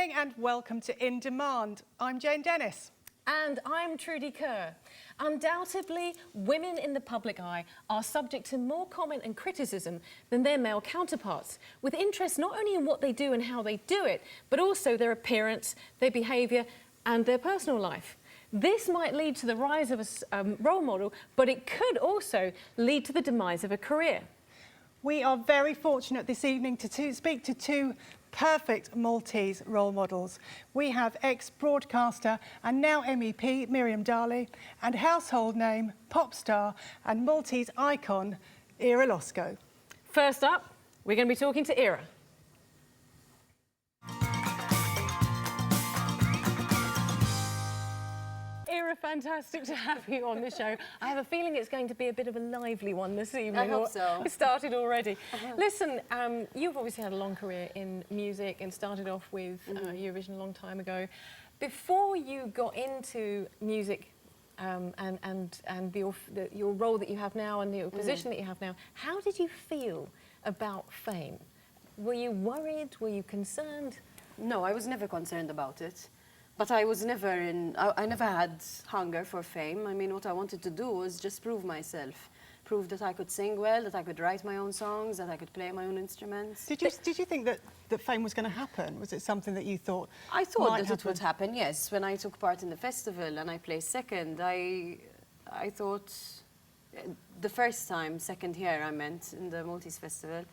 evening and welcome to In Demand. I'm Jane Dennis. And I'm Trudy Kerr. Undoubtedly, women in the public eye are subject to more comment and criticism than their male counterparts, with interest not only in what they do and how they do it, but also their appearance, their behaviour and their personal life. This might lead to the rise of a role model, but it could also lead to the demise of a career. We are very fortunate this evening to speak to two perfect Maltese role models. We have ex-broadcaster and now MEP Miriam Darley and household name, pop star and Maltese icon Ira Losco. First up, we're going to be talking to Ira. Ira, fantastic to have you on the show. I have a feeling it's going to be a bit of a lively one this evening. I hope so. It started already. Listen, you've obviously had a long career in music and started off with Eurovision a long time ago. Before you got into music and your role that you have now and your position that you have now, how did you feel about fame? Were you worried? Were you concerned? No, I was never concerned about it. But I was never I never had hunger for fame. I mean, what I wanted to do was just prove myself. Prove that I could sing well, that I could write my own songs, that I could play my own instruments. Did you think that fame was going to happen? Was it something that you thought I thought that it would happen, yes. When I took part in the festival and I placed second, I thought, the first time, second year I meant, in the Maltese Festival,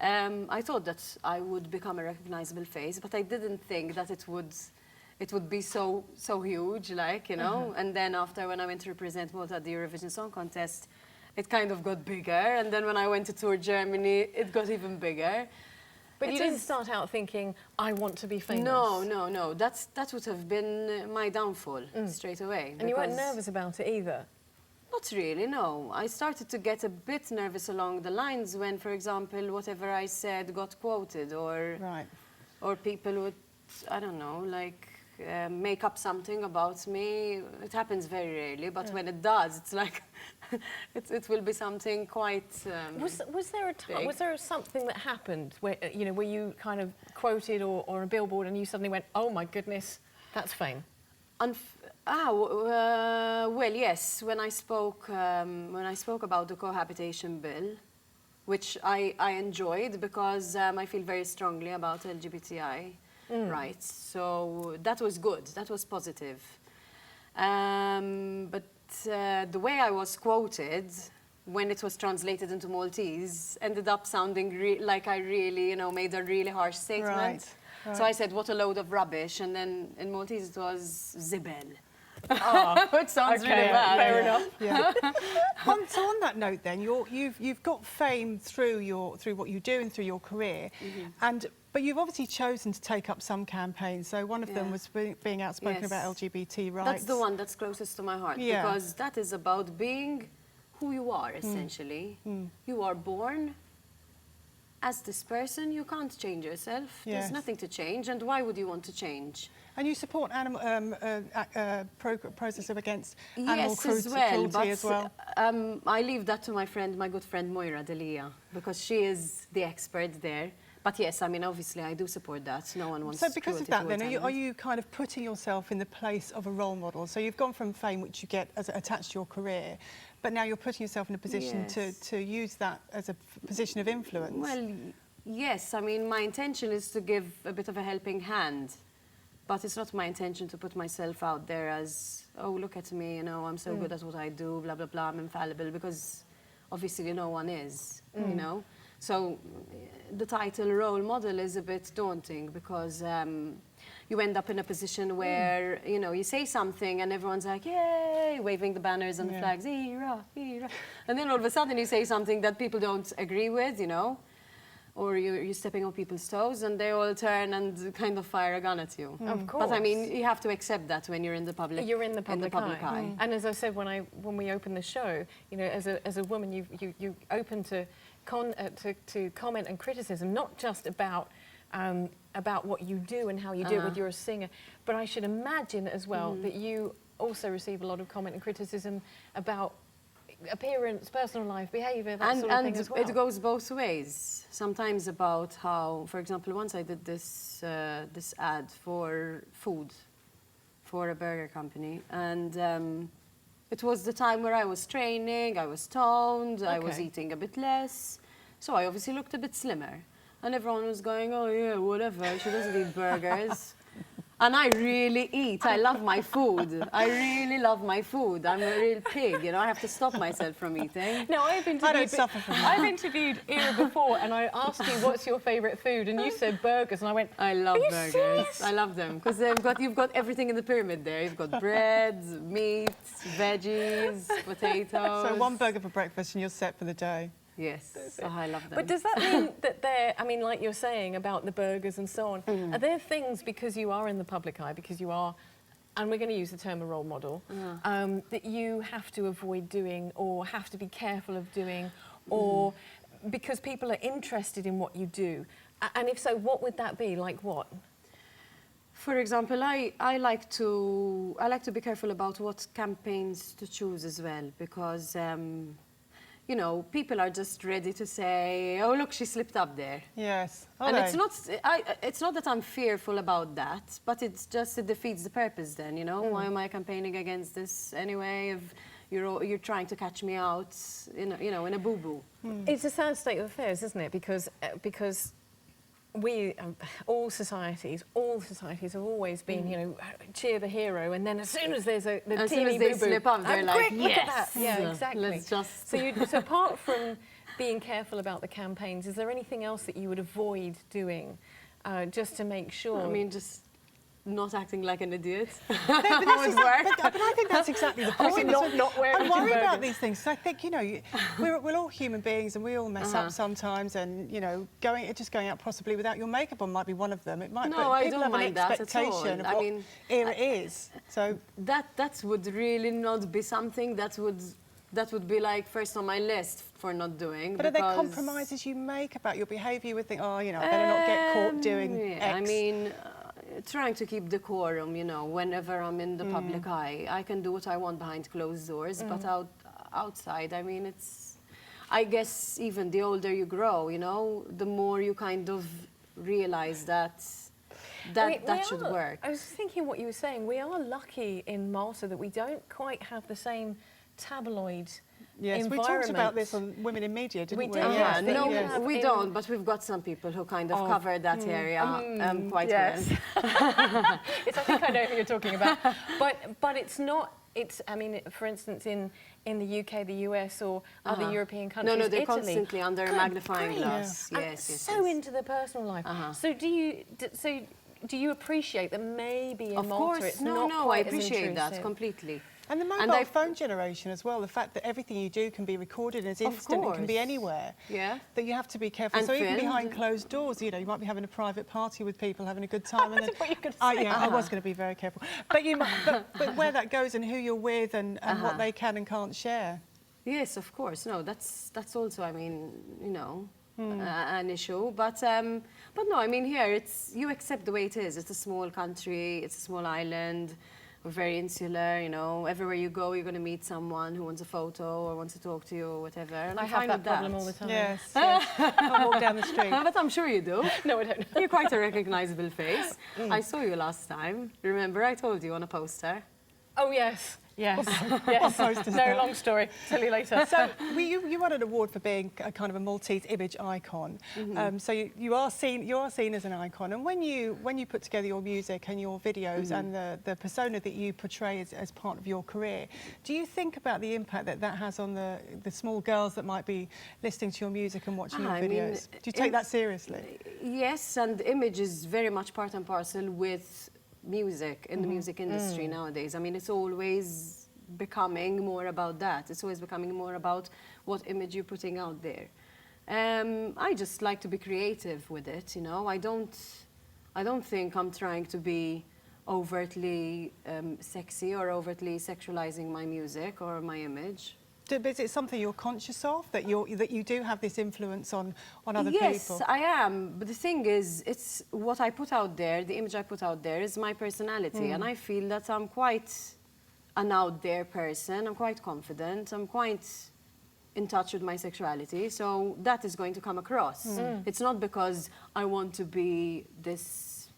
I thought that I would become a recognizable face, but I didn't think that it would be so huge, like, you know. And then after, when I went to represent Malta at the Eurovision Song Contest, it kind of got bigger. And then when I went to tour Germany, it got even bigger. But you didn't start out thinking, I want to be famous. No. That would have been my downfall straight away. And you weren't nervous about it either? Not really, no. I started to get a bit nervous along the lines when, for example, whatever I said got quoted, or people would, I don't know, like, make up something about me. It happens very rarely, but when it does, it's like it will be something quite. Was there a time? Was there something that happened where where you kind of quoted or a billboard and you suddenly went, "Oh my goodness, that's fame"? Well, yes. When I spoke about the cohabitation bill, which I enjoyed because I feel very strongly about LGBTI. Right, so that was good, that was positive. But the way I was quoted when it was translated into Maltese ended up sounding like I really, made a really harsh statement. Right. So I said, what a load of rubbish, and then in Maltese it was zibel. Which sounds really bad. Fair enough. Yeah. So on that note, then, you've got fame through what you do and through your career, but you've obviously chosen to take up some campaigns. So one of them was being outspoken about LGBT rights. That's the one that's closest to my heart, because that is about being who you are, essentially. You are born as this person. You can't change yourself. There's nothing to change, and why would you want to change? And you support process against animal cruelty as well. I leave that to my good friend Moira Delia, because she is the expert there. But yes, I mean, obviously, I do support that. No one wants to. So because of that, then, are you kind of putting yourself in the place of a role model? So you've gone from fame, which you get attached to your career, but now you're putting yourself in a position to use that as a position of influence. Well, yes. I mean, my intention is to give a bit of a helping hand, but it's not my intention to put myself out there as, oh, look at me, I'm so good at what I do, blah, blah, blah, I'm infallible, because obviously no one is, So the title role model is a bit daunting, because you end up in a position where, you say something and everyone's like, yay, waving the banners and the flags, Ira, Ira. And then all of a sudden you say something that people don't agree with, or you're stepping on people's toes and they all turn and kind of fire a gun at you. Of course. But I mean, you have to accept that when you're in the public. You're in the public eye. And as I said when we opened the show, as a woman, you open to comment and criticism, not just about what you do and how you do it when you're a singer, but I should imagine as well that you also receive a lot of comment and criticism about appearance, personal life, behaviour, that sort of And thing as well. it goes both ways. Sometimes about how, for example, once I did this this ad for food, for a burger company, and it was the time where I was training, I was toned, I was Okay. eating a bit less, so I obviously looked a bit slimmer. And everyone was going, oh yeah, whatever, she doesn't eat burgers. And I really eat. I love my food. I really love my food. I'm a real pig, you know. I have to stop myself from eating. No, I've interviewed. I don't suffer from that. I've interviewed Ira before, and I asked you what's your favourite food, and you said burgers, and I went, I love Are you burgers. serious? I love them because you've got everything in the pyramid there. You've got breads, meats, veggies, potatoes. So one burger for breakfast and you're set for the day. Yes, oh, I love them. But does that mean that they're, I mean, like you're saying about the burgers and so on, are there things, because you are in the public eye, because you are, and we're going to use the term a role model, that you have to avoid doing or have to be careful of doing, or because people are interested in what you do? And if so, what would that be? Like what? For example, I like to be careful about what campaigns to choose as well, because you know, people are just ready to say, oh look, she slipped up there. Yes. And it's not that I'm fearful about that, but it's just it defeats the purpose then, you know? Why am I campaigning against this anyway if you're trying to catch me out in a boo-boo? It's a sad state of affairs, isn't it? Because we, all societies have always been, you know, cheer the hero, and then as soon as there's the As soon teeny as they boo-boo, slip up, they're like, quick, look at that. yes, Yeah, exactly. let's just... So apart from being careful about the campaigns, is there anything else that you would avoid doing just to make sure? I mean, just not acting like an idiot. But I think that's exactly the point. not wearing I worry burgers. about these things. 'Cause I think, you know, we're all human beings and we all mess up sometimes. And you know, going out possibly without your makeup on might be one of them. It might. No, but I people don't have an mind that at expectation all. of I what mean, era is. So That would really not be something that would be like first on my list for not doing. but are there because, compromises you make about your behaviour? You would think, oh, you know, I better not get caught doing yeah, X. I mean, trying to keep decorum, you know, whenever I'm in the public eye. I can do what I want behind closed doors, but outside, I mean, I guess even the older you grow, you know, the more you kind of realize that should work. I was thinking what you were saying. We are lucky in Malta that we don't quite have the same tabloid Yes, we environment. talked about this on Women in Media, didn't we? We did, Uh-huh. yes, that No, you have we in- don't, but we've got some people who kind of cover that area quite yes. well. Yes, I think I know who you're talking about. But it's not. It's. I mean, for instance, in the UK, the US, or other European countries, No, they're Italy, constantly under a good magnifying grief. glass. And Yes, yes, so yes. into the personal life. Uh-huh. So do you appreciate that maybe in Of Malta course, it's no, not I quite as appreciate that intrusive? completely. And the And mobile I- phone generation as well, the fact that everything you do can be recorded and it's instant, it can be course. anywhere. Yeah. That you have to be careful. And so even filmed. behind closed doors, you know, you might be having a private party with people, having a good time. And That's what you're gonna say. Yeah, I was going to be very careful. But you might, but where that goes and who you're with and what they can and can't share. Yes, of course. No, that's also, I mean, you know, an issue. But no, I mean, here you accept the way it is. It's a small country. It's a small island. We're very insular, you know. Everywhere you go, you're going to meet someone who wants a photo or wants to talk to you or whatever. And I I'm have fine that with problem all the time. Yes. I walk down the street. But I'm sure you do. No, I don't. You're quite a recognizable face. I saw you last time. Remember, I told you on a poster. Oh yes. Yes. Yes. posters No, now? long story. Tell you later. So you won an award for being a kind of a Maltese image icon. So you are seen as an icon. And when you put together your music and your videos and the persona that you portray as part of your career, do you think about the impact that has on the small girls that might be listening to your music and watching your I mean, videos? Do you take that seriously? Yes, and image is very much part and parcel with music in the music industry nowadays. I mean, it's always becoming more about that. It's always becoming more about what image you're putting out there. I just like to be creative with it, you know. I don't think I'm trying to be overtly sexy or overtly sexualizing my music or my image. Is it something you're conscious of, that you do have this influence on other Yes, people? I am. But the thing is, it's what I put out there, the image I put out there is my personality. And I feel that I'm quite an out there person. I'm quite confident. I'm quite in touch with my sexuality, so that is going to come across. It's not because I want to be this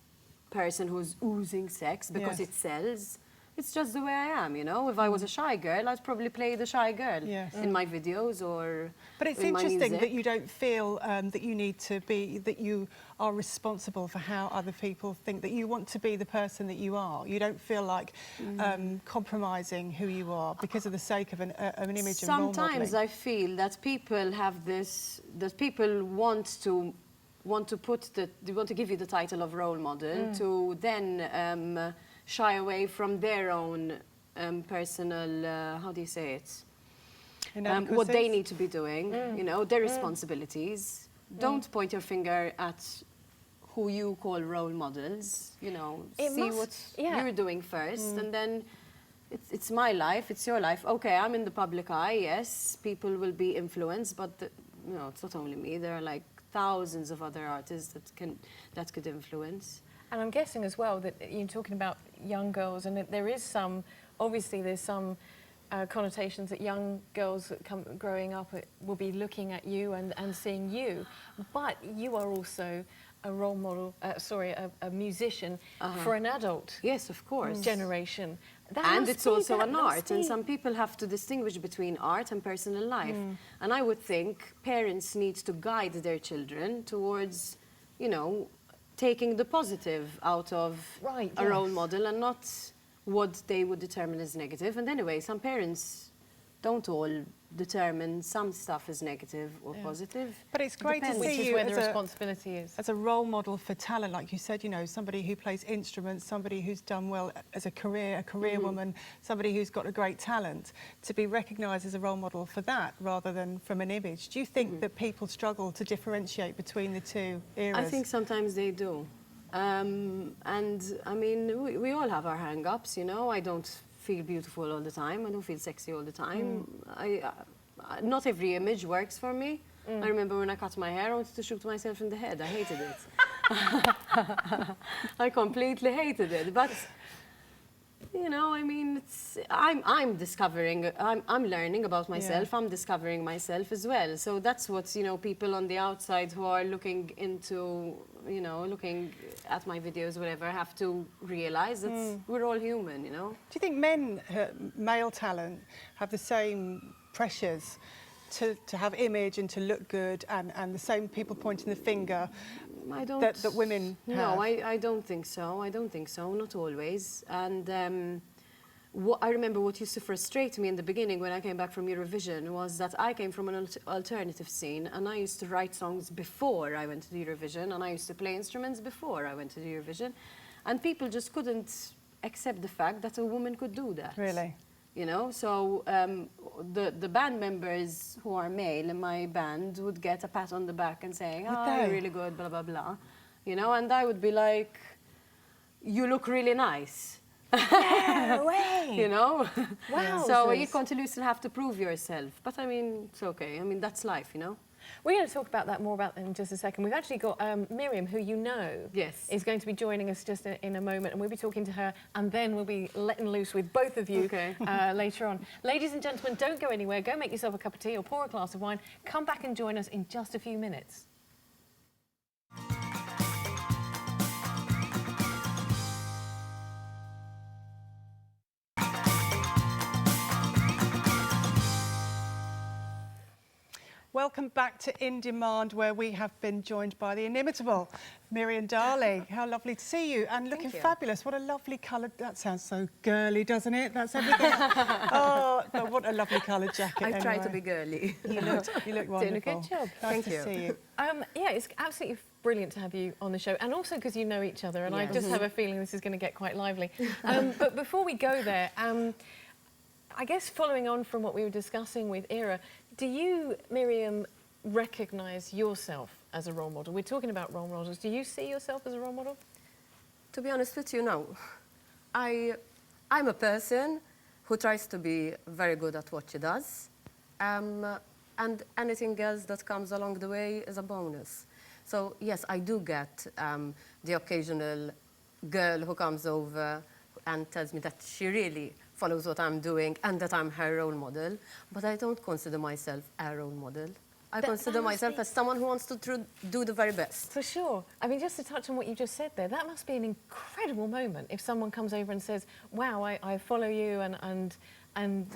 person who's oozing sex because Yes. it sells. It's just the way I am, you know. If I was a shy girl, I'd probably play the shy girl Yes. in my videos or But it's in my interesting music. that you don't feel that you need to be, that you are responsible for how other people think, that you want to be the person that you are. You don't feel like compromising who you are because of the sake of an image and role Sometimes modelling. I feel that people have this, that people want to they want to give you the title of role model to then shy away from their own personal, how do you say it? What they Inadequacies? need to be doing, you know, their responsibilities. Don't point your finger at who you call role models, you know, It see must- what yeah. you're doing first, and then it's my life, it's your life. Okay, I'm in the public eye, yes, people will be influenced, but you know, it's not only me, there are like thousands of other artists that could influence. And I'm guessing as well that you're talking about young girls, and that there is some, obviously there's some connotations that young girls that come growing up will be looking at you and seeing you, but you are also a role model, a musician for an adult Yes, of course. generation. That And must it's be- also that an must art, and be- some people have to distinguish between art and personal life. And I would think parents need to guide their children towards, you know, taking the positive out of Right, a role yes. model and not what they would determine as negative. And anyway, some parents don't all determine some stuff as negative or positive. But it's great to Depends. which see is you where the as a, responsibility is. as a role model for talent, like you said, you know, somebody who plays instruments, somebody who's done well as a career woman, somebody who's got a great talent, to be recognised as a role model for that rather than from an image. Do you think that people struggle to differentiate between the two eras? I think sometimes they do. And I mean, we all have our hang-ups, you know. I don't feel beautiful all the time. I don't feel sexy all the time. Not every image works for me. I remember when I cut my hair, I wanted to shoot myself in the head. I hated it. I completely hated it. But you know, I mean, I'm discovering, I'm learning about myself. Yeah. I'm discovering myself as well. So that's what, you know, people on the outside who are looking into, you know, looking at my videos, whatever, have to realize that we're all human, you know. Do you think men, male talent, have the same pressures to have image and to look good, and the same people pointing the finger I don't. that women have? No, I don't think so. I don't think so. Not always. And I remember what used to frustrate me in the beginning when I came back from Eurovision was that I came from an alternative scene, and I used to write songs before I went to the Eurovision, and I used to play instruments before I went to the Eurovision, and people just couldn't accept the fact that a woman could do that. Really? You know, so the band members who are male in my band would get a pat on the back and saying, Would "Oh, they? you're really good," blah blah blah, you know, and I would be like, "You look really nice," No way! you know. Wow. So you continuously have to prove yourself, but I mean, it's okay. I mean, that's life, you know. We're going to talk about that more about in just a second. We've actually got Miriam, who you know Yes. is going to be joining us just in a moment, and we'll be talking to her, and then we'll be letting loose with both of you Okay. later on. Ladies and gentlemen, don't go anywhere. Go make yourself a cup of tea or pour a glass of wine. Come back and join us in just a few minutes. Welcome back to In Demand, where we have been joined by the inimitable Miriam Darley. How lovely to see you, and looking you. fabulous. What a lovely coloured, that sounds so girly, doesn't it? That's everything. Oh, no, what a lovely coloured jacket. I try to anyway. be girly. You look wonderful. Doing a good job. Nice Thank to you. see you. Yeah, it's absolutely brilliant to have you on the show, and also because you know each other, and I Yes. just have a feeling this is going to get quite lively. But before we go there, I guess following on from what we were discussing with Ira, do you, Miriam, recognise yourself as a role model? We're talking about role models. Do you see yourself as a role model? To be honest with you, no. I'm a person who tries to be very good at what she does, and anything else that comes along the way is a bonus. So yes, I do get the occasional girl who comes over and tells me that she really follows what I'm doing and that I'm her role model, but I don't consider myself a role model. I consider must myself be- as someone who wants to do the very best. For sure. I mean, just to touch on what you just said there, that must be an incredible moment if someone comes over and says, wow, I follow you and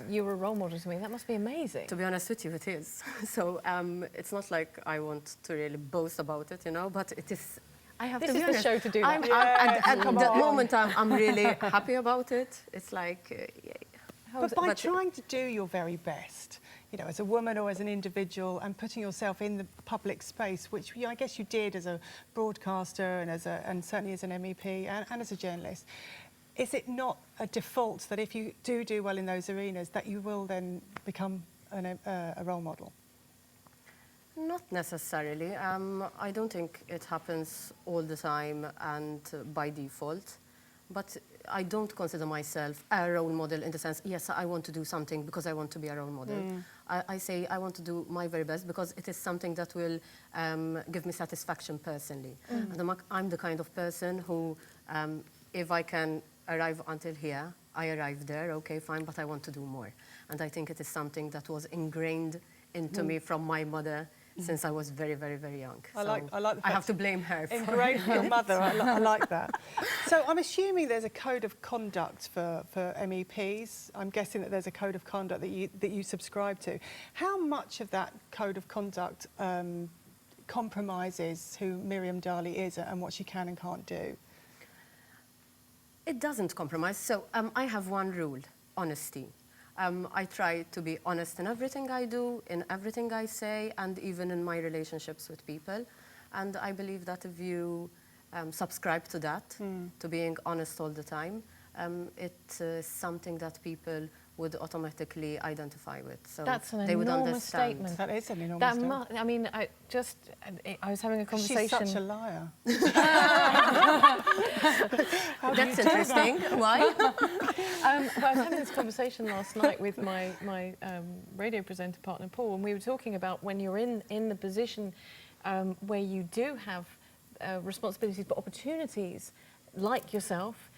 you're a role model to me. That must be amazing. To be honest with you, it is. So it's not like I want to really boast about it, you know, but it is. I have This to be is the honest. show to do I'm, that. at the moment, I'm really happy about it. It's like, But by trying to do your very best, you know, as a woman or as an individual, and putting yourself in the public space, which I guess you did as a broadcaster and and certainly as an MEP and as a journalist, is it not a default that if you do well in those arenas, that you will then become a role model? Not necessarily. I don't think it happens all the time and by default. But I don't consider myself a role model in the sense, yes, I want to do something because I want to be a role model. I say I want to do my very best because it is something that will give me satisfaction personally. And I'm the kind of person who, if I can arrive until here, I arrive there, okay, fine, but I want to do more. And I think it is something that was ingrained into me from my mother since I was very, very, very young. I like the I have to blame her. Ingrained from your mother. I like that. So I'm assuming there's a code of conduct for MEPs. I'm guessing that there's a code of conduct that you subscribe to. How much of that code of conduct compromises who Miriam Darley is and what she can and can't do? It doesn't compromise. So I have one rule, honesty. I try to be honest in everything I do, in everything I say, and even in my relationships with people. And I believe that if you subscribe to that, to being honest all the time, it's something that people would automatically identify with. So That's an they would enormous understand. statement. That is an enormous That statement. I mean, I was having a conversation. She's such a liar. That's interesting. Why? Well, I was having this conversation last night with my radio presenter partner, Paul, and we were talking about when you're in the position where you do have responsibilities but opportunities like yourself,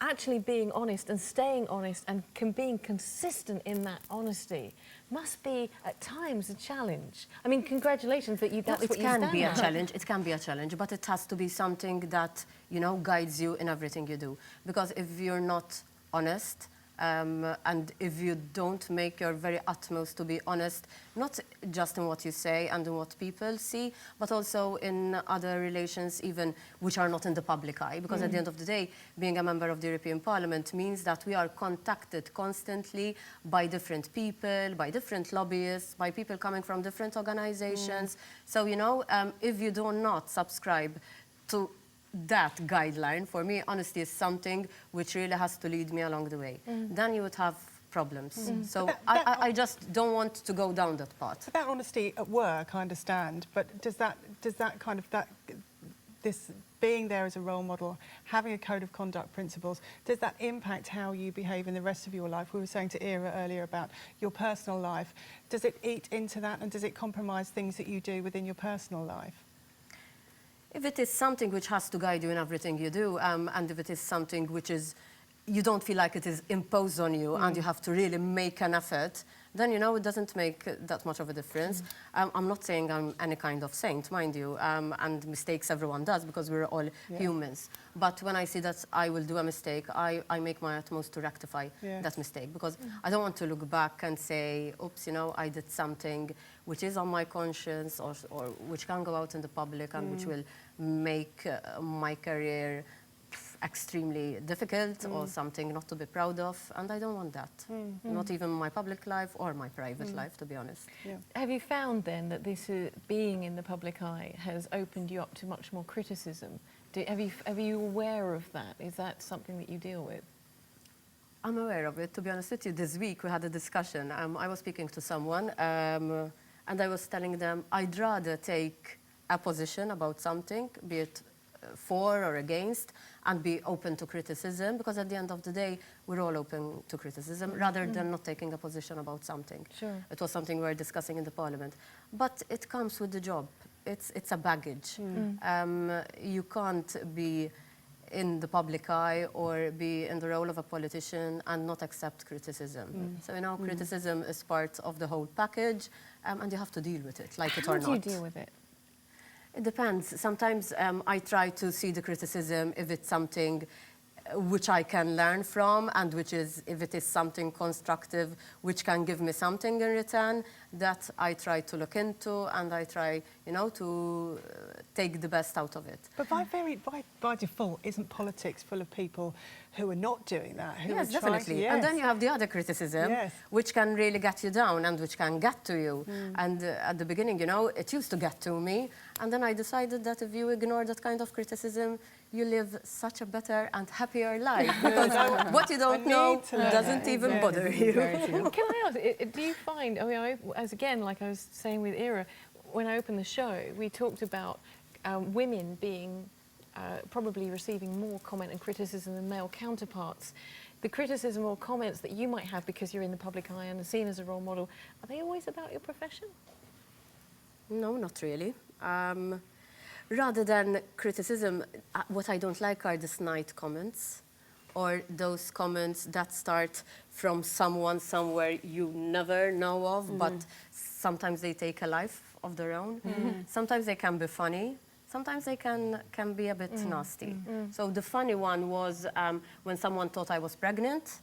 actually being honest and staying honest and being consistent in that honesty must be at times a challenge. I mean, congratulations that that's what you stand It can be a on. challenge. It can be a challenge, but it has to be something that, you know, guides you in everything you do. Because if you're not honest, and if you don't make your very utmost to be honest, not just in what you say and in what people see, but also in other relations even which are not in the public eye. Because at the end of the day, being a member of the European Parliament means that we are contacted constantly by different people, by different lobbyists, by people coming from different organizations. So, you know, if you do not subscribe to that guideline, for me, honesty is something which really has to lead me along the way. Then you would have problems. So I just don't want to go down that path. So that honesty at work, I understand, but does that kind of this being there as a role model, having a code of conduct principles, does that impact how you behave in the rest of your life? We were saying to Ira earlier about your personal life. Does it eat into that, and does it compromise things that you do within your personal life? If it is something which has to guide you in everything you do, and if it is something which is, you don't feel like it is imposed on you and you have to really make an effort, then, you know, it doesn't make that much of a difference. I'm not saying I'm any kind of saint, mind you, and mistakes everyone does because we're all humans. But when I see that I will do a mistake, I make my utmost to rectify that mistake, because I don't want to look back and say, oops, you know, I did something which is on my conscience or which can go out in the public and which will make my career extremely difficult or something not to be proud of, and I don't want that. Not even my public life or my private life, to be honest. Yeah. Have you found then that this being in the public eye has opened you up to much more criticism? Are you aware of that? Is that something that you deal with? I'm aware of it. To be honest with you, this week we had a discussion. I was speaking to someone and I was telling them I'd rather take a position about something, be it for or against, and be open to criticism, because at the end of the day, we're all open to criticism, rather than not taking a position about something. Sure. It was something we were discussing in the Parliament. But it comes with the job. It's a baggage. You can't be in the public eye or be in the role of a politician and not accept criticism. So, you know, criticism is part of the whole package, and you have to deal with it, like it or not. How do you deal with it? It depends. Sometimes I try to see the criticism if it's something which I can learn from, and which is, if it is something constructive which can give me something in return, that I try to look into, and I try, you know, to take the best out of it. But by default, isn't politics full of people who are not doing that? Who Yes, are trying definitely. To, yes. And then you have the other criticism, Yes. which can really get you down and which can get to you. And at the beginning, you know, it used to get to me. And then I decided that if you ignore that kind of criticism, you live such a better and happier life. Because what you don't know doesn't even bother you. Can I ask, do you find, I mean, as again, like I was saying with Ira, when I opened the show, we talked about women being probably receiving more comment and criticism than male counterparts. The criticism or comments that you might have because you're in the public eye and are seen as a role model, are they always about your profession? No, not really. Rather than criticism, what I don't like are the snide comments, or those comments that start from someone somewhere you never know of, but sometimes they take a life of their own. Sometimes they can be funny. Sometimes they can be a bit nasty. So the funny one was when someone thought I was pregnant,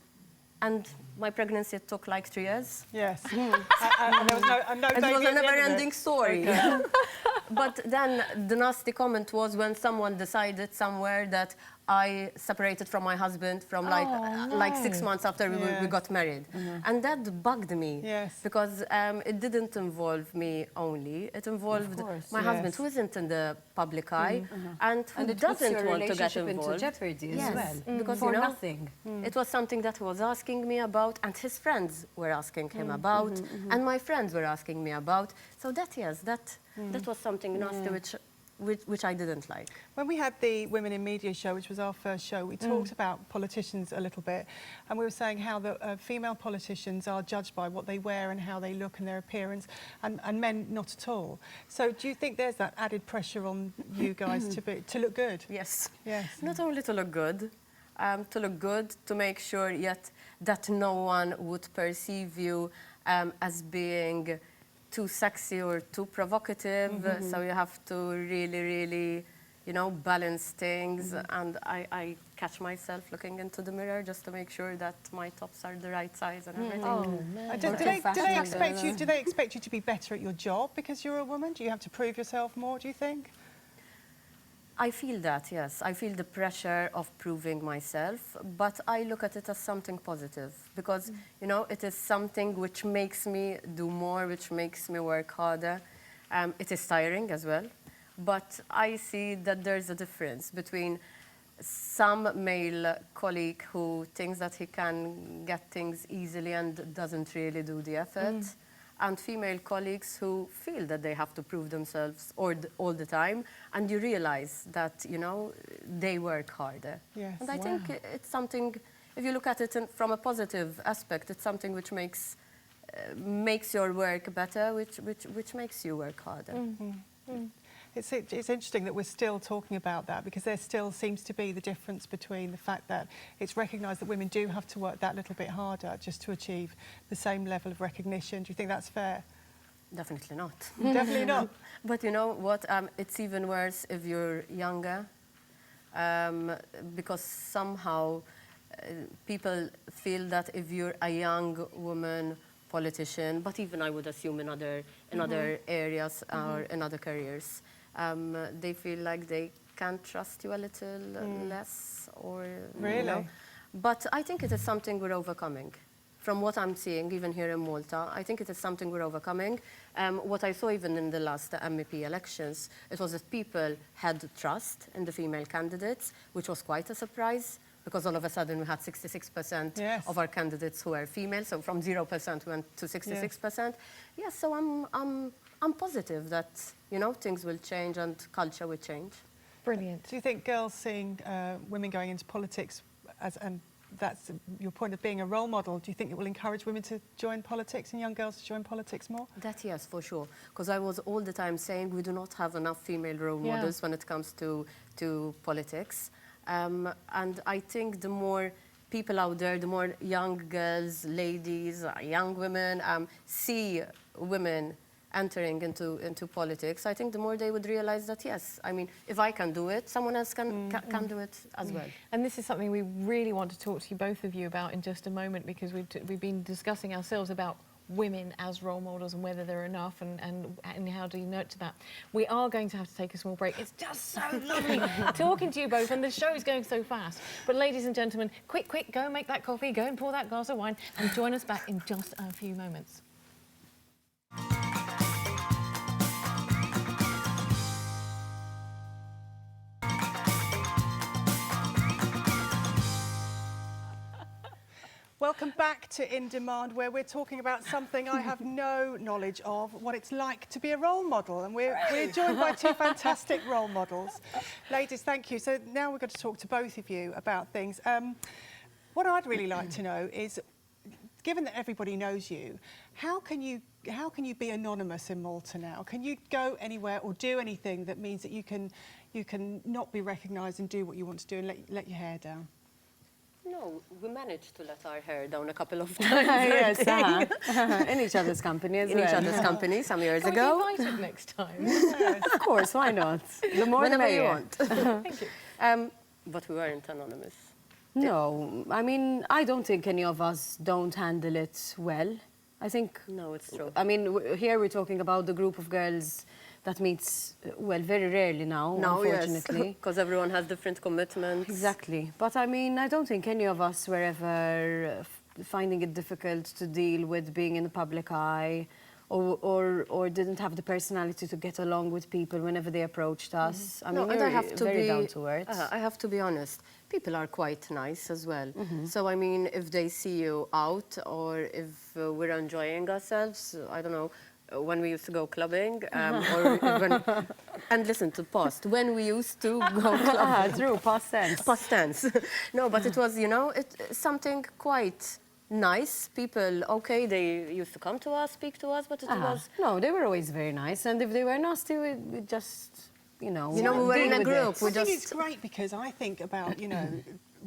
and my pregnancy took like 3 years. Yes. And there was no It baby was a at the end of it. never-ending story. But then the nasty comment was when someone decided somewhere that I separated from my husband from like 6 months after we got married. And that bugged me. Yes. Because it didn't involve me only. It involved my husband, who isn't in the public eye, and who And it puts doesn't your want to get relationship involved. into jeopardy as Yes, well. because, For you know, nothing. It was something that he was asking me about, and his friends were asking him about, and my friends were asking me about. So that, yes, that was something nasty which I didn't like. When we had the Women in Media show, which was our first show, we talked about politicians a little bit, and we were saying how the female politicians are judged by what they wear and how they look and their appearance, and men not at all. So do you think there's that added pressure on you guys to look good? Yes. Yes. Not only to look good, to make sure yet that no one would perceive you as being too sexy or too provocative. So you have to really, you know, balance things. And I catch myself looking into the mirror just to make sure that my tops are the right size and everything. Do they expect you to be better at your job because you're a woman? Do you have to prove yourself more, do you think? I feel that, yes. I feel the pressure of proving myself, but I look at it as something positive because, you know, it is something which makes me do more, which makes me work harder. It is tiring as well, but I see that there's a difference between some male colleague who thinks that he can get things easily and doesn't really do the effort, and female colleagues who feel that they have to prove themselves all the time, and you realize that, you know, they work harder. Yes. And I think it's something, if you look at it from a positive aspect, it's something which makes your work better, which makes you work harder. It's interesting that we're still talking about that because there still seems to be the difference between the fact that it's recognised that women do have to work that little bit harder just to achieve the same level of recognition. Do you think that's fair? Definitely not. Definitely not. But you know what? It's even worse if you're younger, because somehow people feel that if you're a young woman politician, but even I would assume in other areas or in other careers, they feel like they can trust you a little less, or Really? You know. But I think it is something we're overcoming. From what I'm seeing, even here in Malta, I think it is something we're overcoming. What I saw even in the last MEP elections, it was that people had trust in the female candidates, which was quite a surprise, because all of a sudden we had 66% Yes. of our candidates who were female, so from 0% we went to 66%. Yes, so I'm positive that, you know, things will change and culture will change. Brilliant. Do you think girls seeing women going into politics, and that's your point of being a role model, do you think it will encourage women to join politics and young girls to join politics more? That, yes, for sure. Because I was all the time saying we do not have enough female role models when it comes to politics. And I think the more people out there, the more young girls, ladies, young women see women entering into politics, I think the more they would realize that, yes, I mean, if I can do it, someone else can do it as well. And this is something we really want to talk to you, both of you, about in just a moment, because we've been discussing ourselves about women as role models and whether they're enough and how do you nurture that. We are going to have to take a small break. It's just so lovely talking to you both, and the show is going so fast. But ladies and gentlemen, quick, go and make that coffee, go and pour that glass of wine, and join us back in just a few moments. Welcome back to In Demand, where we're talking about something I have no knowledge of, what it's like to be a role model. And we're joined by two fantastic role models. Ladies, thank you. So now we're going to talk to both of you about things. What I'd really like to know is, given that everybody knows you, how can you be anonymous in Malta now? Can you go anywhere or do anything that means that you can not be recognised and do what you want to do and let your hair down? No, we managed to let our hair down a couple of times. Yes, In each other's company as in well. each other's company some years Can ago. we be invited next time? Of course, why not? The more the Whenever you merrier. want. Thank you. But we weren't anonymous. No, I mean, I don't think any of us don't handle it well. I think, No, it's true. I mean, here we're talking about the group of girls that meets, well, very rarely now, unfortunately. Because everyone has different commitments. Exactly. But I mean, I don't think any of us were ever finding it difficult to deal with being in the public eye or didn't have the personality to get along with people whenever they approached us. I mean, and you're very down to earth. I have to be honest. People are quite nice as well. So, I mean, if they see you out or if we're enjoying ourselves, I don't know, when we used to go clubbing, and listen to past, when we used to go clubbing. True, past tense. Past tense. No, but it was, you know, something quite nice. People, okay, they used to come to us, speak to us, but it was... No, they were always very nice. And if they were nasty, we just, You know, we were in a group. I think it's great because I think about, you know,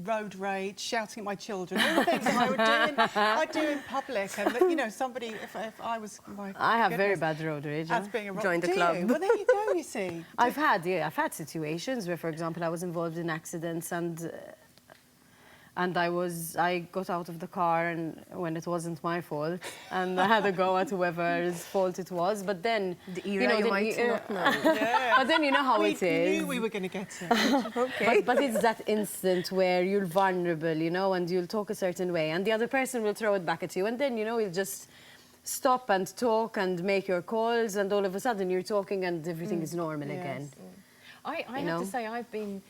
road rage, shouting at my children, all the things that I'd do in public, and that, you know, somebody, if I was, I have very bad road rage. as being a role, Join the do club. you? Well, there you go. You see, I've had situations where, for example, I was involved in accidents and I got out of the car and when it wasn't my fault, and I had a go at whoever's fault it was. But then, You might not know. yeah. but then you know how we it is. knew we were going to get it. Okay. But it's that instant where you're vulnerable, you know, and you'll talk a certain way, and the other person will throw it back at you, and then, you know, you'll just stop and talk and make your calls, and all of a sudden you're talking and everything is normal again. I have to say, I've been,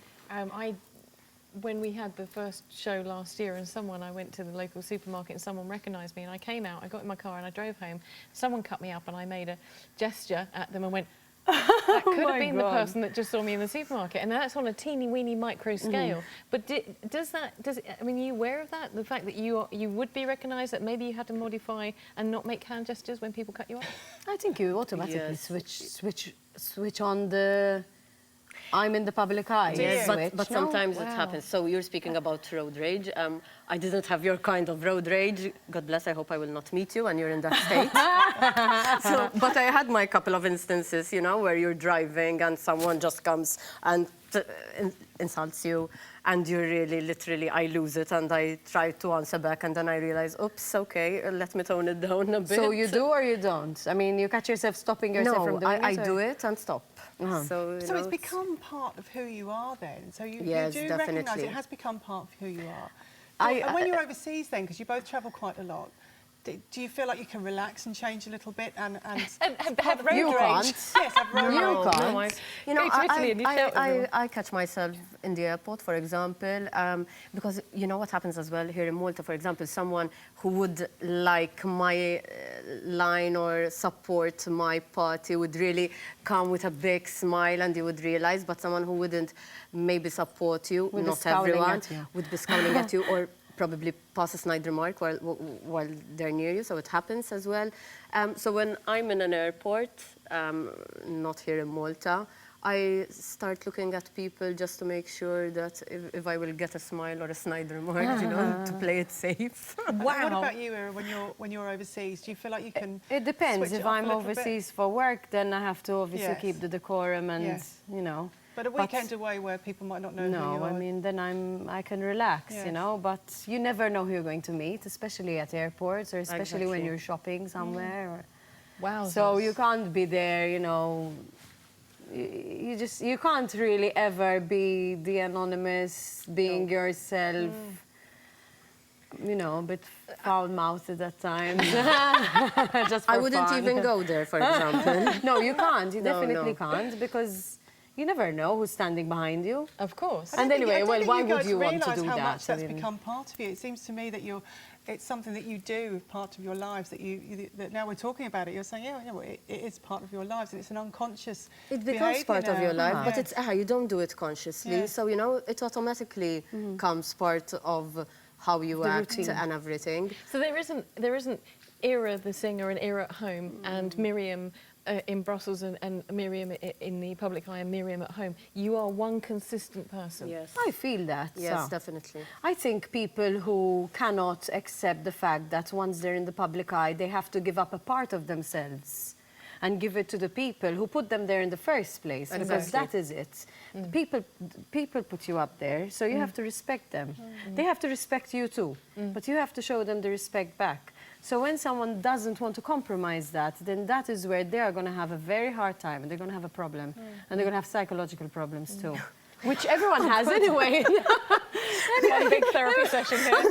when we had the first show last year, and I went to the local supermarket and someone recognised me, and I came out, I got in my car and I drove home. Someone cut me up and I made a gesture at them and went, that could have been the person that just saw me in the supermarket, and that's on a teeny weeny micro scale. But I mean, are you aware of that? The fact that you would be recognised, that maybe you had to modify and not make hand gestures when people cut you off? I think you automatically switch on the I'm in the public eye. Yes, but sometimes it happens. So you're speaking about road rage. I didn't have your kind of road rage. God bless, I hope I will not meet you when you're in that state. But I had my couple of instances, you know, where you're driving and someone just comes and insults you, and you really, literally, I lose it, and I try to answer back, and then I realize, oops, okay, let me tone it down a bit. So you do or you don't? I mean, you catch yourself stopping yourself from doing it? I do it and stop. So it's become part of who you are then. So you Yes, do definitely. recognise it has become part of who you are. And when you're overseas then, because you both travel quite a lot, do you feel like you can relax and change a little bit and have road You rage? can't. Yes, have road You rage. can't. You know, Go to Italy and you shout at everyone. I catch myself in the airport, for example, because you know what happens as well here in Malta, for example, someone who would like my line or support my party would really come with a big smile and you would realize, but someone who wouldn't maybe support you, Would be not scowling everyone, at you. would be scowling at you or probably pass a snide remark while they're near you, so it happens as well. So when I'm in an airport, not here in Malta, I start looking at people just to make sure that if I will get a smile or a snide remark, you know, to play it safe. What about you, Ira, when you're overseas? Do you feel like you can It depends. switch it If off a I'm little bit? overseas for work, then I have to obviously Yes. keep the decorum and, Yes. you know. But a weekend away where people might not know who you No, are. I mean, then I can relax, Yes. you know, but you never know who you're going to meet, especially at airports or especially when Exactly. you're shopping somewhere. Or, Wow. so you can't be there, you know, you can't really ever be the anonymous, being yourself, you know, a bit foul-mouthed at times. Just for I wouldn't fun. even go there, for example. No, you can't. You No, definitely no. can't because you never know who's standing behind you. Of course. I don't And think- anyway, I don't well, think why you would guys you want to realise do how that? much that's I mean- become part of you. It seems to me that it's something that you do, part of your lives, that now we're talking about it, you're saying, yeah, well, it is part of your lives, and it's an unconscious It becomes behaviour part of now. your life, but Yes. it's you don't do it consciously. Yes. So, you know, it automatically comes part of how you The act routine. and everything. So there isn't Ira the singer and Ira at home and Miriam in Brussels and Miriam in the public eye and Miriam at home. You are one consistent person. Yes. I feel that. Yes, so. definitely. I think people who cannot accept the fact that once they're in the public eye, they have to give up a part of themselves and give it to the people who put them there in the first place, because Exactly. that is it. People put you up there, so you have to respect them. They have to respect you too, but you have to show them the respect back. So when someone doesn't want to compromise that, then that is where they are going to have a very hard time, and they're going to have a problem, and they're going to have psychological problems too. Which everyone has anyway. One big therapy session here.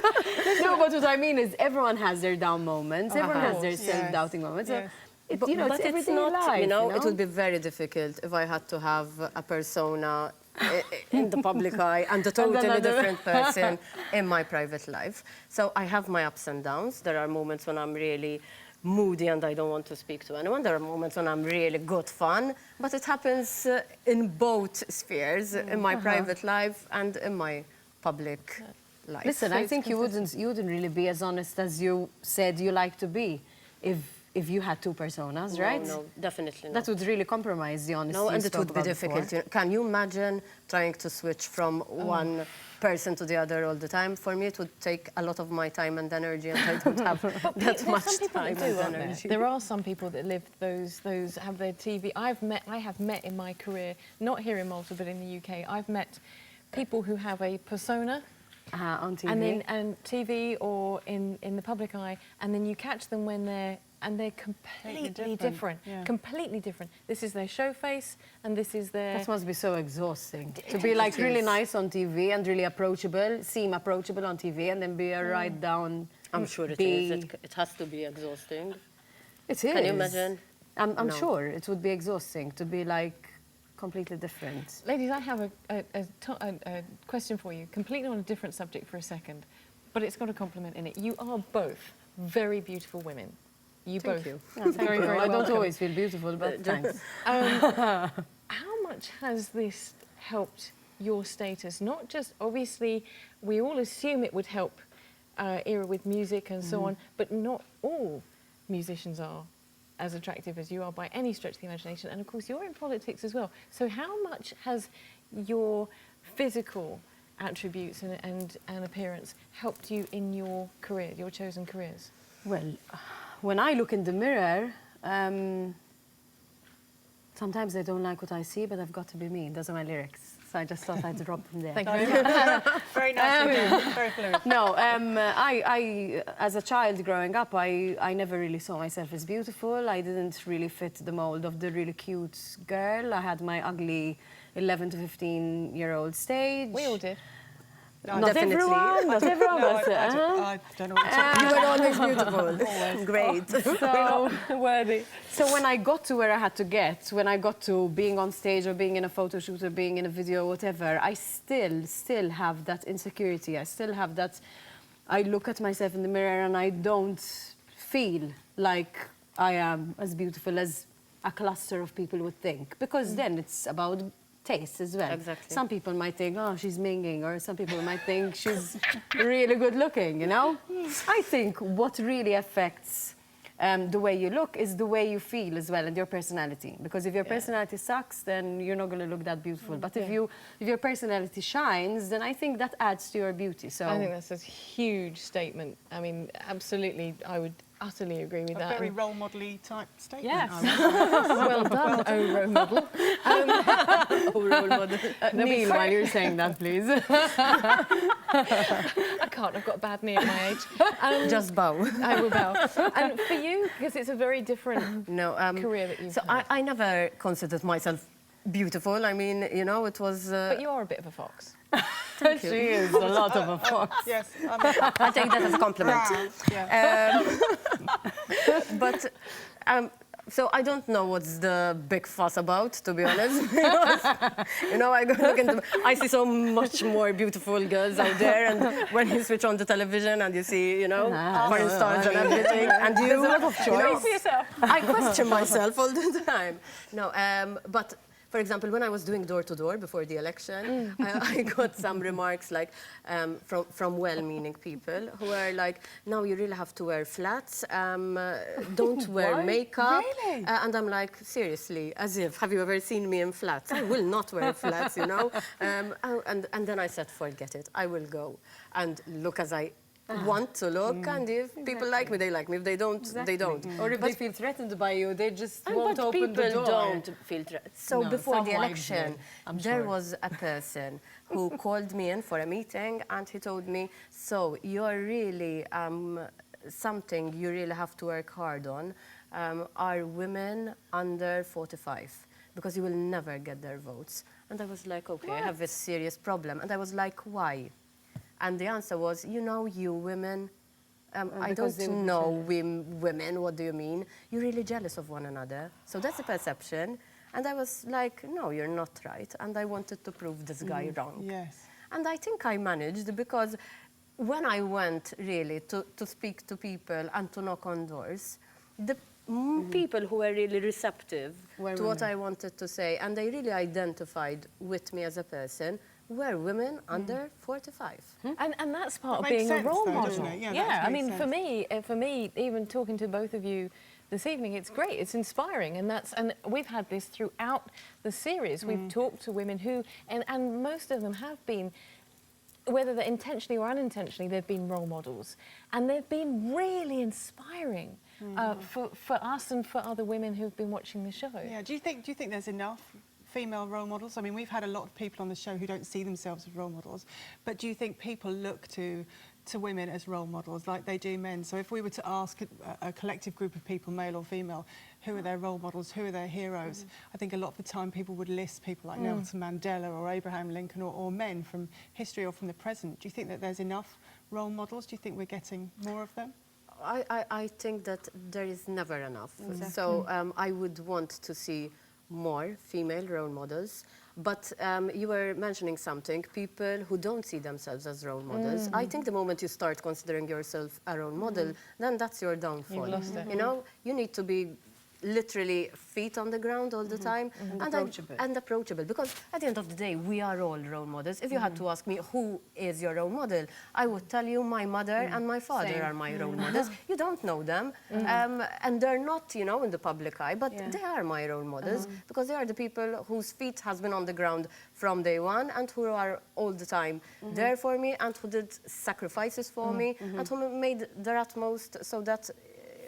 No, but what I mean is everyone has their down moments. Everyone has their Yes. self-doubting moments. Yes. It, you know, But it's everyday not, life, you know, it would be very difficult if I had to have a persona in the public eye and a totally another. different person in my private life. So I have my ups and downs. There are moments when I'm really moody and I don't want to speak to anyone. There are moments when I'm really good fun, but it happens in both spheres, in my private life and in my public life. Listen, I think you wouldn't really be as honest as you said you like to be if you had two personas, right? No, definitely not. That would really compromise the honesty. No, and you it spoke would be about difficult. before. Can you imagine trying to switch from one person to the other all the time? For me, it would take a lot of my time and energy, and I don't have that There's much some people time that do, and aren't there? energy. There are some people that live those have their TV. I have met in my career, not here in Malta, but in the UK. I've met people who have a persona On TV. and TV or in the public eye, and then you catch them when they're completely different. Yeah. Completely different. This is their show face, and this is their. That must be so exhausting. To be like really nice on TV and really approachable, seem approachable on TV, and then be a right down. I'm sure it be- is. It has to be exhausting. It is. Can you imagine? I'm No. sure it would be exhausting to be like completely different. Ladies, I have a question for you, completely on a different subject for a second, but it's got a compliment in it. You are both very beautiful women. You Thank both. you. Very, very I don't welcome. always feel beautiful, but thanks. How much has this helped your status? Not just, obviously, we all assume it would help Ira with music and so on, but not all musicians are as attractive as you are by any stretch of the imagination. And of course, you're in politics as well. So how much has your physical attributes and appearance helped you in your career, your chosen careers? Well, when I look in the mirror, sometimes I don't like what I see, but I've got to be me. Those are my lyrics. So I just thought I'd drop them there. Thank you very much. Very nicely done. Very fluid. No, I, as a child growing up, I never really saw myself as beautiful. I didn't really fit the mold of the really cute girl. I had my ugly 11 to 15-year-old stage. We all did. No, Not definitely. everyone, not everyone, No, but I don't know what you're talking You were always beautiful. Great. so, Worthy. so when I got to where I had to get, when I got to being on stage or being in a photo shoot or being in a video or whatever, I still have that insecurity. I still have that. I look at myself in the mirror and I don't feel like I am as beautiful as a cluster of people would think, because then it's about taste as well. Exactly. Some people might think, oh, she's minging, or some people might think she's really good looking, you know? I think what really affects the way you look is the way you feel as well, and your personality. Because if your personality sucks, then you're not going to look that beautiful. But if your personality shines, then I think that adds to your beauty. So I think that's a huge statement. I mean, absolutely, I would utterly agree with that. Very role model-y type statement. Yes. I would Well done, oh role model. role model. Neil, while you're saying that, please. I can't, I've got a bad knee at my age. Just bow. I will bow. And for you, because it's a very different career that you've So had. I never considered myself beautiful. I mean, you know, it was... But you are a bit of a fox. She is a lot of a fox. Yes, I take that as a compliment. proud. Yeah. But so I don't know what's the big fuss about, to be honest. Because, you know, I go look into, I see so much more beautiful girls out there, and when you switch on the television and you see, you know, porn stars and everything, and you, There's a lot of choice. For yourself. I question myself all the time. No, but. For example, when I was doing door-to-door before the election, I got some remarks like from well-meaning people who were like, "No, you really have to wear flats. Don't wear makeup." Really? And I'm like, seriously, as if, have you ever seen me in flats? I will not wear flats, you know. And then I said, forget it. I will go and look as I want to look, and if people like me, they like me. If they don't, they don't. Or if they feel threatened by you, they just won't But open the people door. don't feel so No, before some the wives election, do, I'm there sure. was a person who called me in for a meeting, and he told me, so you're really something you really have to work hard on are women under 45, because you will never get their votes. And I was like, okay, I have a serious problem. And I was like, why? And the answer was, you know, you women, I because don't they would know women, what do you mean? You're really jealous of one another. So that's a perception. And I was like, no, you're not right. And I wanted to prove this guy wrong. Yes. And I think I managed, because when I went really to speak to people and to knock on doors, the people who were really receptive to what I wanted to say, and they really identified with me as a person, were women under 45. And that's part That of makes being a sense role though, model. doesn't it? Yeah, Yeah, that I makes mean, for me, even talking to both of you this evening, it's great. It's inspiring, and we've had this throughout the series. We've talked to women who, and most of them have been, whether they're intentionally or unintentionally, they've been role models, and they've been really inspiring for us and for other women who've been watching the show. Yeah. Do you think there's enough female role models? I mean, we've had a lot of people on the show who don't see themselves as role models, but do you think people look to women as role models like they do men? So if we were to ask a collective group of people, male or female, who are their role models, who are their heroes, I think a lot of the time people would list people like Nelson Mandela or Abraham Lincoln or men from history or from the present. Do you think that there's enough role models? Do you think we're getting more of them? I think that there is never enough. So I would want to see more female role models. But you were mentioning something, people who don't see themselves as role models. I think the moment you start considering yourself a role model, then that's your downfall. You've lost it. You know, you need to be literally feet on the ground all the time and approachable, because at the end of the day we are all role models. If you had to ask me who is your role model, I would tell you my mother and my father are my role models. You don't know them, and they're not, you know, in the public eye, but they are my role models, because they are the people whose feet has been on the ground from day one, and who are all the time there for me, and who did sacrifices for me, and who made their utmost so that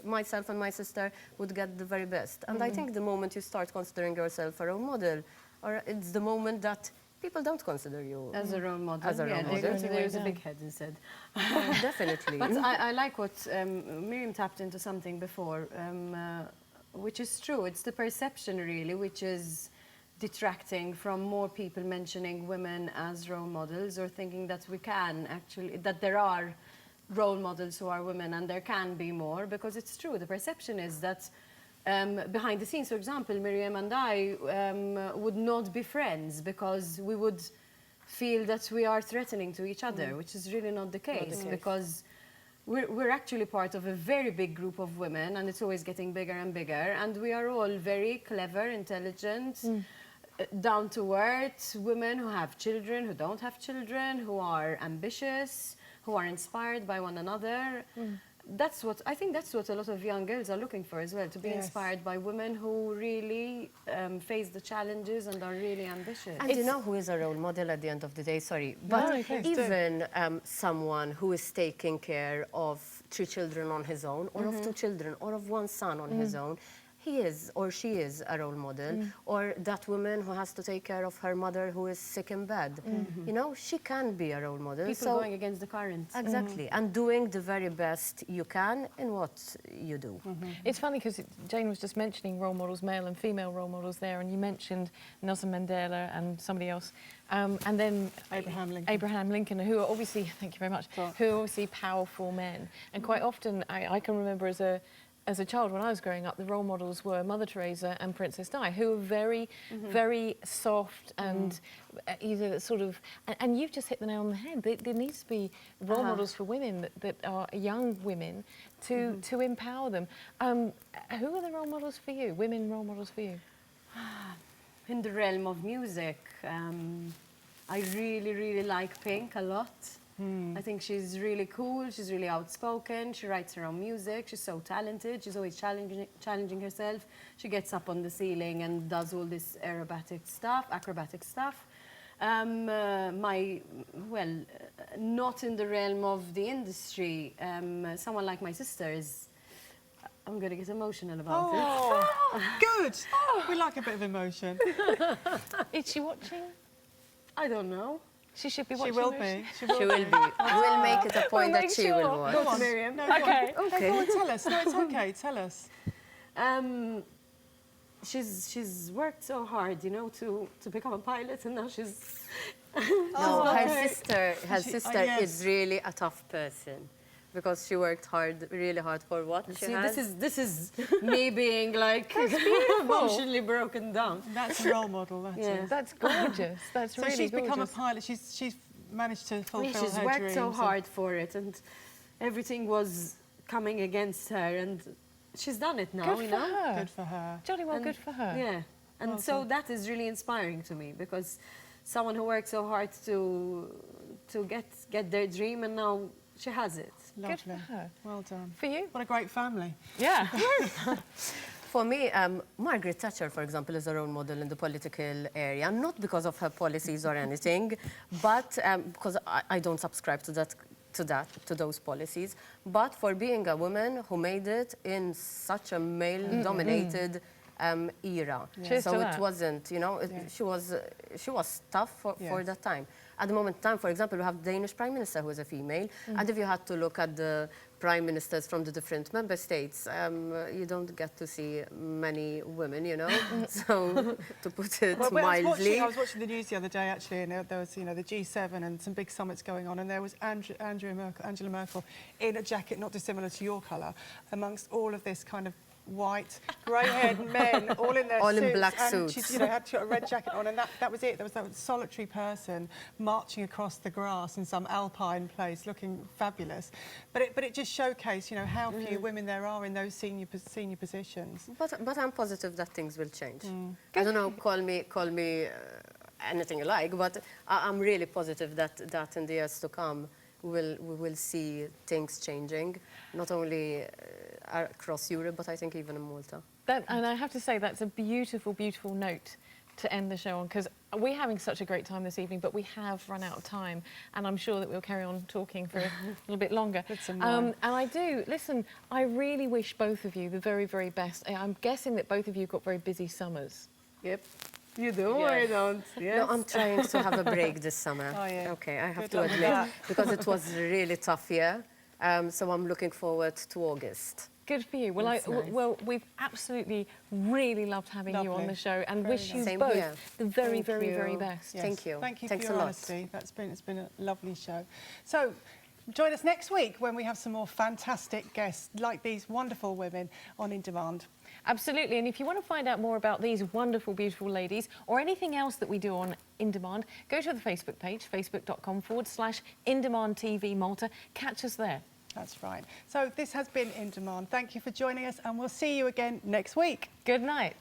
myself and my sister would get the very best. And I think the moment you start considering yourself a role model, or it's the moment that people don't consider you As a role model. As a role model. There's a big head instead. Definitely. But I like what Miriam tapped into something before, which is true. It's the perception, really, which is detracting from more people mentioning women as role models, or thinking that we can actually, that there are role models who are women, and there can be more, because it's true. The perception is that behind the scenes, for example, Miriam and I would not be friends because we would feel that we are threatening to each other, which is really not the case, because we're actually part of a very big group of women, and it's always getting bigger and bigger, and we are all very clever, intelligent, down to earth women who have children, who don't have children, who are ambitious, who are inspired by one another. I think that's what a lot of young girls are looking for as well, to be Yes. inspired by women who really face the challenges and are really ambitious. And you know who is a role model at the end of the day? Sorry, No, but please do. even someone who is taking care of 3 children on his own, or of 2 children, or of 1 son on his own, he is or she is a role model. Or that woman who has to take care of her mother who is sick in bed. You know, she can be a role model. People going against the current. Exactly, and doing the very best you can in what you do. It's funny because Jane was just mentioning role models, male and female role models there, and you mentioned Nelson Mandela and somebody else, and then Abraham Lincoln. Who are obviously, thank you very much, who are obviously powerful men. And quite often, I can remember as a child when I was growing up, the role models were Mother Teresa and Princess Di, who were very, very soft and either sort of. And you've just hit the nail on the head. There needs to be role models for women that are young women to empower them. Who are the role models for you? Women role models for you? In the realm of music, I really, really like Pink a lot. I think she's really cool, she's really outspoken, she writes her own music, she's so talented, she's always challenging herself. She gets up on the ceiling and does all this acrobatic stuff. Not in the realm of the industry, someone like my sister is, I'm going to get emotional about it. Oh, good. We like a bit of emotion. Is she watching? I don't know. She should be She watching. will won't be. She will be. We'll make it a point that make she sure. will watch. Go on, Miriam. No, go on. Okay. No, go on, tell us. No, it's okay. Tell us. She's worked so hard, you know, to become a pilot, and now she's. No, her okay. sister yes. is really a tough person because she worked really hard for what she See, has. this is me being like emotionally broken down. That's a role model, that is. Yeah. That's gorgeous. That's So really she's gorgeous. become a pilot. She's managed to fulfill She's her worked dreams. so hard for it, and everything was coming against her, and she's done it now, Good you for know. her. Good for her. Jolly well, And- good for her. Yeah, and so that is really inspiring to me, because someone who worked so hard to get their dream, and now she has it. Lovely. Good for her. Well done. For you? What a great family. Yeah. For me, Margaret Thatcher, for example, is a role model in the political area, not because of her policies or anything, but because I don't subscribe to those policies, but for being a woman who made it in such a male-dominated era. Cheers So to it that. wasn't, you know, she was tough for Yes. that time. At the moment in time, for example, we have the Danish Prime Minister who is a female, and if you had to look at the prime ministers from the different member states, you don't get to see many women, you know. So, to put it Well, mildly. I was watching the news the other day, actually, and there was, you know, the G7 and some big summits going on, and there was Angela Merkel in a jacket not dissimilar to your colour, amongst all of this kind of white, grey-haired men, all in their All in suits. black and suits. She, you know, had a red jacket on, and that was it. There was that solitary person marching across the grass in some alpine place, looking fabulous. But it just showcased, you know, how few women there are in those senior positions. But I'm positive that things will change. I don't know, call me anything you like, but I'm really positive that in the years to come we will see things changing, not only across Europe, but I think even in Malta. And I have to say, that's a beautiful, beautiful note to end the show on, because we're having such a great time this evening, but we have run out of time, and I'm sure that we'll carry on talking for a little bit longer. With some wine. And I do, listen, I really wish both of you the very, very best. I'm guessing that both of you got very busy summers. Yep. You do or Yes. I don't? Yes. No, I'm trying to have a break this summer. Oh, yeah. Okay, I have Good to luck with admit, that. because it was a really tough year. So I'm looking forward to August. Good for you. Well, That's nice. well, we've absolutely really loved having you on Lovely. the show, and Very wish you nice. Same both here. the very, Thank very, you. very best. Yes. Thank you. Thank you Thanks for a your lot. honesty. It's been a lovely show. So, join us next week when we have some more fantastic guests like these wonderful women on In Demand. Absolutely, and if you want to find out more about these wonderful, beautiful ladies, or anything else that we do on In Demand, go to the Facebook page, facebook.com/InDemandTV Malta. Catch us there. That's right. So this has been In Demand. Thank you for joining us, and we'll see you again next week. Good night.